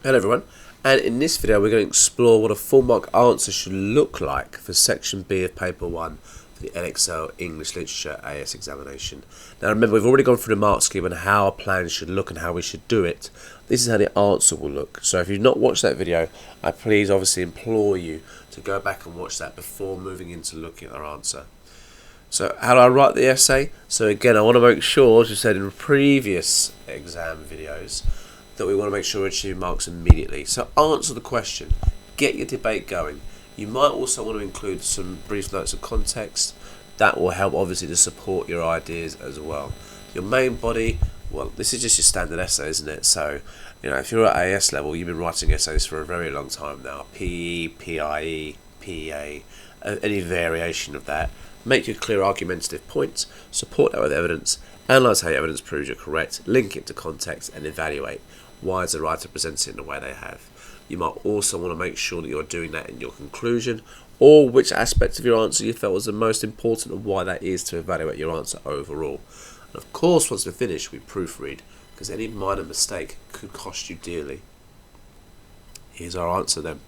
Hello everyone, and in this video we're going to explore what a full mark answer should look like for section B of paper 1 for the EDEXCEL English Literature AS examination. Now remember, we've already gone through the mark scheme and how a plan should look and how we should do it. This is how the answer will look. So if you've not watched that video, I please obviously implore you to go back and watch that before moving into looking at our answer. So how do I write the essay? So again, I want to make sure, as we said in previous exam videos, that we want to make sure we achieve marks immediately. So answer the question, get your debate going. You might also want to include some brief notes of context. That will help obviously to support your ideas as well. Your main body, well, this is just your standard essay, isn't it? So, you know, if you're at AS level, you've been writing essays for a very long time now. PE, PIE, PEA, any variation of that. Make your clear argumentative points, support that with evidence, analyse how your evidence proves you're correct, link it to context and evaluate. Why is the writer presenting it in the way they have? You might also want to make sure that you're doing that in your conclusion, or which aspect of your answer you felt was the most important and why that is to evaluate your answer overall. And of course, once we're finished, we proofread, because any minor mistake could cost you dearly. Here's our answer then.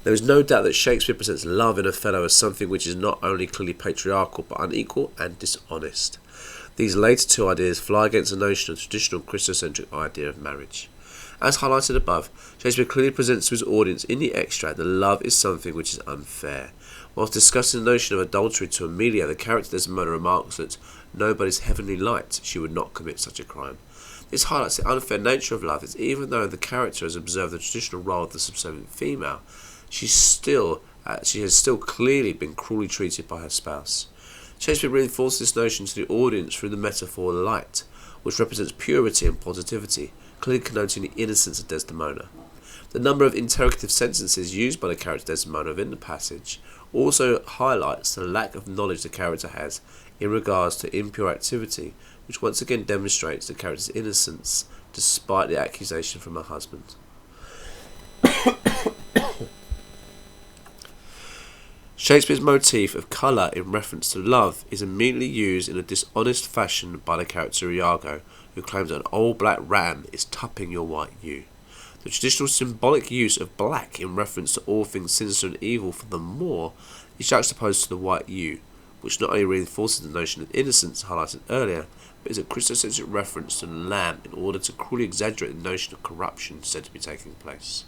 There is no doubt that Shakespeare presents love in Othello as something which is not only clearly patriarchal but unequal and dishonest. These later two ideas fly against the notion of traditional Christocentric idea of marriage. As highlighted above, Shakespeare clearly presents to his audience in the extract that love is something which is unfair. Whilst discussing the notion of adultery to Amelia, the character Desdemona remarks that nobody's heavenly light, she would not commit such a crime. This highlights the unfair nature of love, as even though the character has observed the traditional role of the subservient female, she has still clearly been cruelly treated by her spouse. Shakespeare reinforces this notion to the audience through the metaphor light, which represents purity and positivity, clearly connoting the innocence of Desdemona. The number of interrogative sentences used by the character Desdemona within the passage also highlights the lack of knowledge the character has in regards to impure activity, which once again demonstrates the character's innocence despite the accusation from her husband. Shakespeare's motif of colour in reference to love is immediately used in a dishonest fashion by the character Iago, who claims that an old black ram is tupping your white ewe. The traditional symbolic use of black in reference to all things sinister and evil for the Moor is juxtaposed to the white ewe, which not only reinforces the notion of innocence highlighted earlier, but is a Christocentric reference to the lamb in order to cruelly exaggerate the notion of corruption said to be taking place.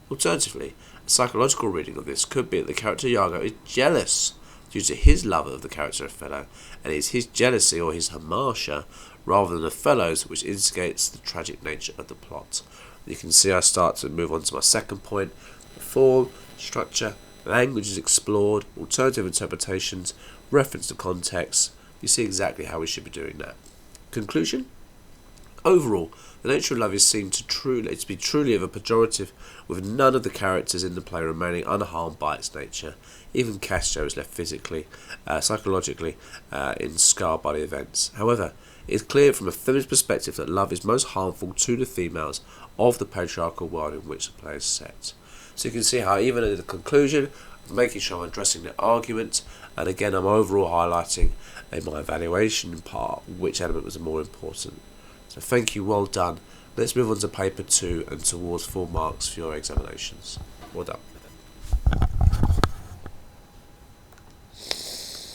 Alternatively, a psychological reading of this could be that the character Iago is jealous due to his love of the character Othello, and it is his jealousy or his hamartia rather than Othello's which instigates the tragic nature of the plot. You can see I start to move on to my second point. The form, structure, language is explored, alternative interpretations, reference to context. You see exactly how we should be doing that. Conclusion? Overall, the nature of love is seen to be truly of a pejorative, with none of the characters in the play remaining unharmed by its nature. Even Cassio is left physically, psychologically, scarred by the events. However, it is clear from a feminist perspective that love is most harmful to the females of the patriarchal world in which the play is set. So you can see how even at the conclusion, I'm making sure I'm addressing the argument, and again I'm overall highlighting in my evaluation part which element was more important. So thank you, well done. Let's move on to paper 2 and towards full marks for your examinations. Well done.